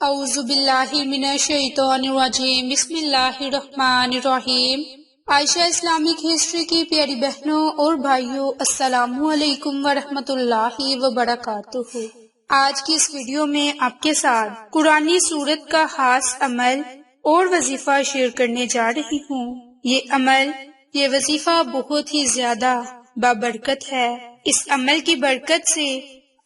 اعوذ باللہ من الشیطان الرجیم، بسم اللہ الرحمن الرحیم۔ عائشہ اسلامک ہسٹری کی پیاری بہنوں اور بھائیوں، السلام علیکم ورحمۃ اللہ وبرکاتہ۔ آج کی اس ویڈیو میں آپ کے ساتھ قرآنی سورت کا خاص عمل اور وظیفہ شیئر کرنے جا رہی ہوں۔ یہ عمل، یہ وظیفہ بہت ہی زیادہ بابرکت ہے۔ اس عمل کی برکت سے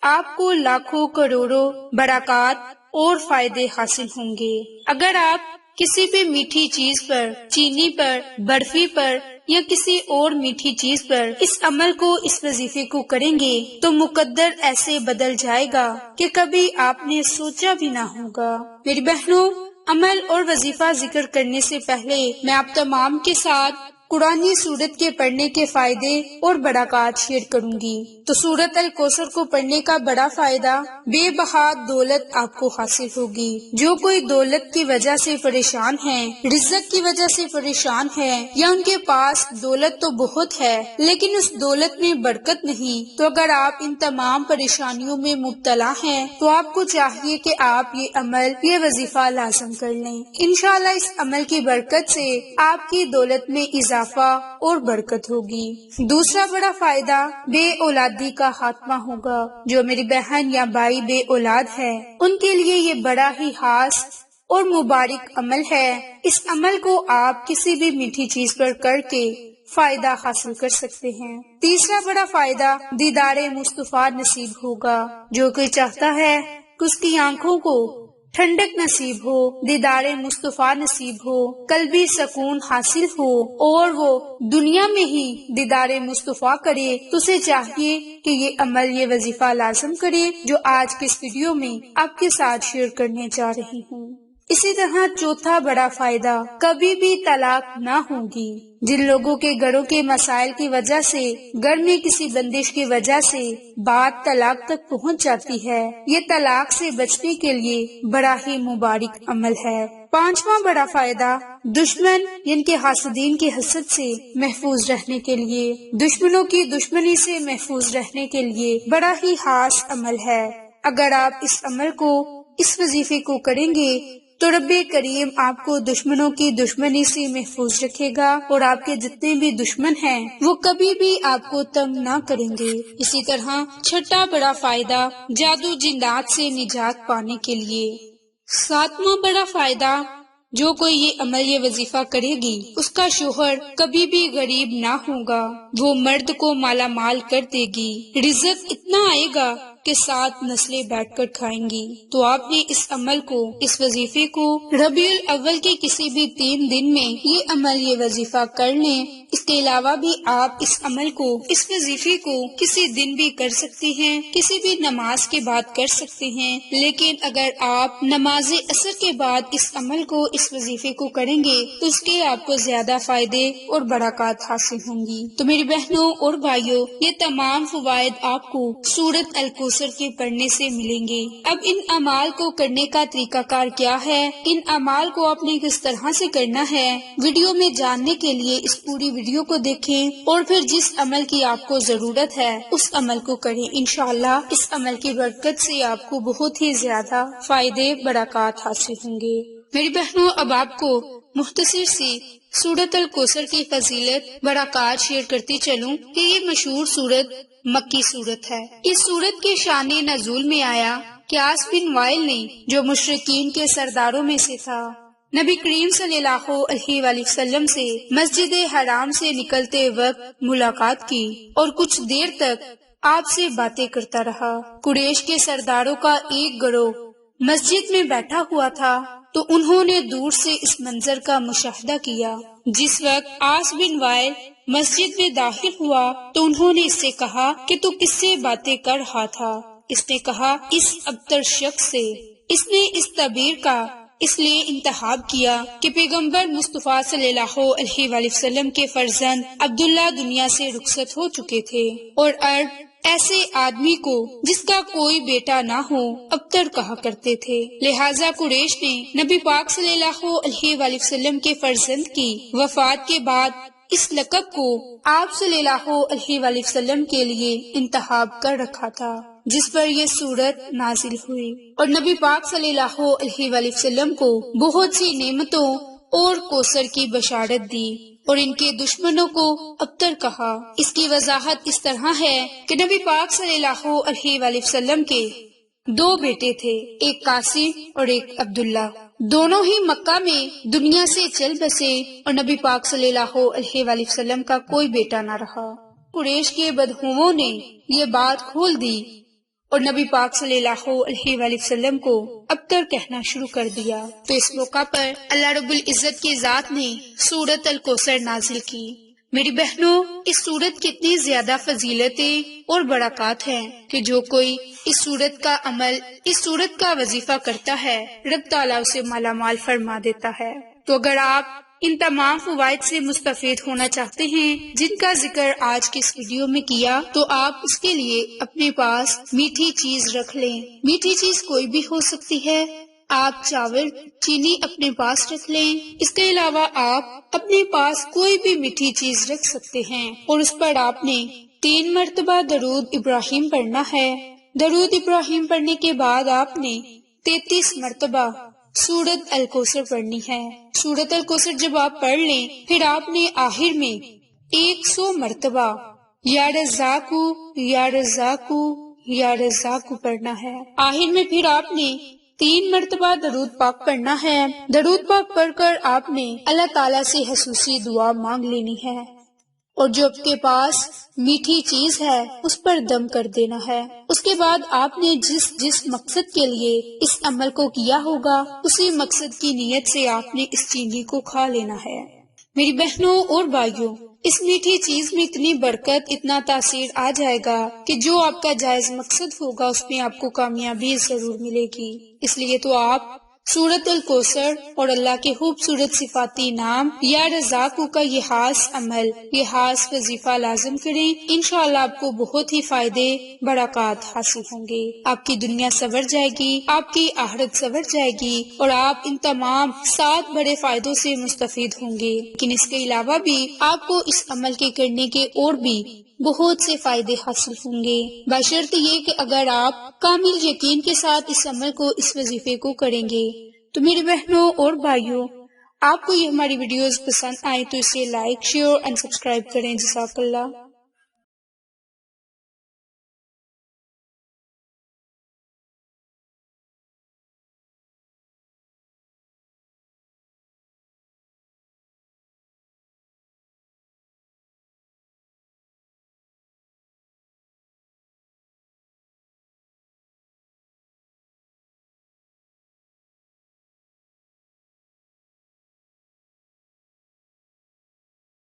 آپ کو لاکھوں کروڑوں برکات اور فائدے حاصل ہوں گے۔ اگر آپ کسی بھی میٹھی چیز پر، چینی پر، برفی پر یا کسی اور میٹھی چیز پر اس عمل کو، اس وظیفے کو کریں گے تو مقدر ایسے بدل جائے گا کہ کبھی آپ نے سوچا بھی نہ ہوگا۔ میری بہنوں، عمل اور وظیفہ ذکر کرنے سے پہلے میں آپ تمام کے ساتھ قرآنی سورت کے پڑھنے کے فائدے اور برکات شیئر کروں گی۔ تو سورت الکوثر کو پڑھنے کا بڑا فائدہ، بے بہا دولت آپ کو حاصل ہوگی۔ جو کوئی دولت کی وجہ سے پریشان ہے، رزق کی وجہ سے پریشان ہے، یا ان کے پاس دولت تو بہت ہے لیکن اس دولت میں برکت نہیں، تو اگر آپ ان تمام پریشانیوں میں مبتلا ہیں تو آپ کو چاہیے کہ آپ یہ عمل، یہ وظیفہ لازم کر لیں۔ انشاءاللہ اس عمل کی برکت سے آپ کی دولت میں اضافہ اور برکت ہوگی۔ دوسرا بڑا فائدہ، بے اولادی کا خاتمہ ہوگا۔ جو میری بہن یا بھائی بے اولاد ہے، ان کے لیے یہ بڑا ہی خاص اور مبارک عمل ہے۔ اس عمل کو آپ کسی بھی میٹھی چیز پر کر کے فائدہ حاصل کر سکتے ہیں۔ تیسرا بڑا فائدہ، دیدار مصطفیٰ نصیب ہوگا۔ جو کوئی چاہتا ہے کہ اس کی آنکھوں کو ٹھنڈک نصیب ہو، دیدار مصطفیٰ نصیب ہو، قلبی سکون حاصل ہو اور وہ دنیا میں ہی دیدار مصطفیٰ کرے، تو اسے چاہیے کہ یہ عمل، یہ وظیفہ لازم کرے جو آج کے اس ویڈیو میں آپ کے ساتھ شیئر کرنے جا رہی ہوں۔ اسی طرح چوتھا بڑا فائدہ، کبھی بھی طلاق نہ ہوگی۔ جن لوگوں کے گھروں کے مسائل کی وجہ سے، گھر میں کسی بندش کی وجہ سے بات طلاق تک پہنچ جاتی ہے، یہ طلاق سے بچنے کے لیے بڑا ہی مبارک عمل ہے۔ پانچواں بڑا فائدہ، دشمن یعنی کہ حاسدین کی حسد سے محفوظ رہنے کے لیے، دشمنوں کی دشمنی سے محفوظ رہنے کے لیے بڑا ہی خاص عمل ہے۔ اگر آپ اس عمل کو، اس وظیفے کو کریں گے تو رب کریم آپ کو دشمنوں کی دشمنی سے محفوظ رکھے گا اور آپ کے جتنے بھی دشمن ہیں وہ کبھی بھی آپ کو تنگ نہ کریں گے۔ اسی طرح چھٹا بڑا فائدہ، جادو جنات سے نجات پانے کے لیے۔ ساتواں بڑا فائدہ، جو کوئی یہ عمل، یہ وظیفہ کرے گی، اس کا شوہر کبھی بھی غریب نہ ہوگا، وہ مرد کو مالا مال کر دے گی، رزق اتنا آئے گا کہ 7 نسلیں بیٹھ کر کھائیں گی۔ تو آپ نے اس عمل کو، اس وظیفے کو ربیع الاول کے کسی بھی 3 دن میں یہ عمل، یہ وظیفہ کر لیں۔ اس کے علاوہ بھی آپ اس عمل کو، اس وظیفے کو کسی دن بھی کر سکتے ہیں، کسی بھی نماز کے بعد کر سکتے ہیں، لیکن اگر آپ نماز عصر کے بعد اس عمل کو، اس وظیفے کو کریں گے تو اس کے آپ کو زیادہ فائدے اور برکات حاصل ہوں گی۔ تو میری بہنوں اور بھائیوں، یہ تمام فوائد آپ کو سورت الکوثر کے پڑھنے سے ملیں گے۔ اب ان اعمال کو کرنے کا طریقہ کار کیا ہے، ان اعمال کو آپ نے کس طرح سے کرنا ہے، ویڈیو میں جاننے کے لیے اس پوری ویڈیو کو دیکھیں اور پھر جس عمل کی آپ کو ضرورت ہے اس عمل کو کریں۔ انشاءاللہ اس عمل کی برکت سے آپ کو بہت ہی زیادہ فائدے، برکات حاصل ہوں گے۔ میری بہنوں، اب آپ کو مختصر سی سورت الکوثر کی فضیلت، برکات شیئر کرتی چلوں کہ یہ مشہور سورت مکی سورت ہے۔ اس سورت کے شان نزول میں آیا کہ عاص بن وائل نے، جو مشرکین کے سرداروں میں سے تھا، نبی کریم صلی اللہ علیہ وآلہ وسلم سے مسجد حرام سے نکلتے وقت ملاقات کی اور کچھ دیر تک آپ سے باتیں کرتا رہا۔ قریش کے سرداروں کا ایک گروہ مسجد میں بیٹھا ہوا تھا تو انہوں نے دور سے اس منظر کا مشاہدہ کیا۔ جس وقت عاص بن وائل مسجد میں داخل ہوا تو انہوں نے اس سے کہا کہ تو کس سے باتیں کر رہا تھا؟ اس نے کہا، اس ابتر شخص سے۔ اس نے اس تعبیر کا اس لیے انتخاب کیا کہ پیغمبر مصطفیٰ صلی اللہ علیہ وآلہ وسلم کے فرزند عبداللہ دنیا سے رخصت ہو چکے تھے، اور عرب ایسے آدمی کو جس کا کوئی بیٹا نہ ہو ابتر کہا کرتے تھے۔ لہٰذا قریش نے نبی پاک صلی اللہ علیہ وآلہ وسلم کے فرزند کی وفات کے بعد اس لقب کو آپ صلی اللہ علیہ وآلہ وسلم کے لیے انتخاب کر رکھا تھا۔ جس پر یہ سورت نازل ہوئی، اور نبی پاک صلی اللہ علیہ وآلہ وسلم کو بہت سی نعمتوں اور کوثر کی بشارت دی اور ان کے دشمنوں کو ابتر کہا۔ اس کی وضاحت اس طرح ہے کہ نبی پاک صلی اللہ علیہ وآلہ وسلم کے دو بیٹے تھے، ایک قاسم اور ایک عبداللہ۔ دونوں ہی مکہ میں دنیا سے چل بسے اور نبی پاک صلی اللہ علیہ وآلہ وسلم کا کوئی بیٹا نہ رہا۔ قریش کے بدخواہوں نے یہ بات کھول دی اور نبی پاک صلی اللہ علیہ وآلہ وسلم کو ابتر کہنا شروع کر دیا۔ تو اس موقع پر اللہ رب العزت کی ذات نے سورت الکوثر نازل کی۔ میری بہنوں، اس سورت کی اتنی زیادہ فضیلتیں اور برکات ہیں کہ جو کوئی اس سورت کا عمل، اس سورت کا وظیفہ کرتا ہے، رب تعالیٰ اسے مالا مال فرما دیتا ہے۔ تو اگر آپ ان تمام فوائد سے مستفید ہونا چاہتے ہیں جن کا ذکر آج کی اس ویڈیو میں کیا، تو آپ اس کے لیے اپنے پاس میٹھی چیز رکھ لیں۔ میٹھی چیز کوئی بھی ہو سکتی ہے، آپ چاول، چینی اپنے پاس رکھ لیں۔ اس کے علاوہ آپ اپنے پاس کوئی بھی میٹھی چیز رکھ سکتے ہیں اور اس پر آپ نے 3 مرتبہ درود ابراہیم پڑھنا ہے۔ درود ابراہیم پڑھنے کے بعد آپ نے 33 مرتبہ سورت الکوثر پڑھنی ہے۔ سورت الکوثر جب آپ پڑھ لیں، پھر آپ نے آخر میں 100 مرتبہ یا رزاقو یا رزاقو یا رزاقو پڑھنا ہے۔ آخر میں پھر آپ نے 3 مرتبہ درود پاک پڑھنا ہے۔ درود پاک پڑھ کر آپ نے اللہ تعالیٰ سے خصوصی دعا مانگ لینی ہے اور جو آپ کے پاس میٹھی چیز ہے اس پر دم کر دینا ہے۔ اس کے بعد آپ نے جس مقصد کے لیے اس عمل کو کیا ہوگا، اسی مقصد کی نیت سے آپ نے اس چینی کو کھا لینا ہے۔ میری بہنوں اور بھائیوں، اس میٹھی چیز میں اتنی برکت، اتنا تاثیر آ جائے گا کہ جو آپ کا جائز مقصد ہوگا اس میں آپ کو کامیابی ضرور ملے گی۔ اس لیے تو آپ سورت الکوثر اور اللہ کے خوبصورت صفاتی نام یا رزاقو کا یہ خاص عمل، یہ خاص وظیفہ لازم کریں۔ انشاءاللہ آپ کو بہت ہی فائدے، برکات حاصل ہوں گے۔ آپ کی دنیا سنور جائے گی، آپ کی آخرت سنور جائے گی اور آپ ان تمام 7 بڑے فائدوں سے مستفید ہوں گے۔ لیکن اس کے علاوہ بھی آپ کو اس عمل کے کرنے کے اور بھی بہت سے فائدے حاصل ہوں گے، بشرط یہ کہ اگر آپ کامل یقین کے ساتھ اس عمل کو، اس وظیفے کو کریں گے۔ تو میرے بہنوں اور بھائیوں، آپ کو یہ ہماری ویڈیوز پسند آئے تو اسے لائک، شیئر اور سبسکرائب کریں۔ جزاک اللہ۔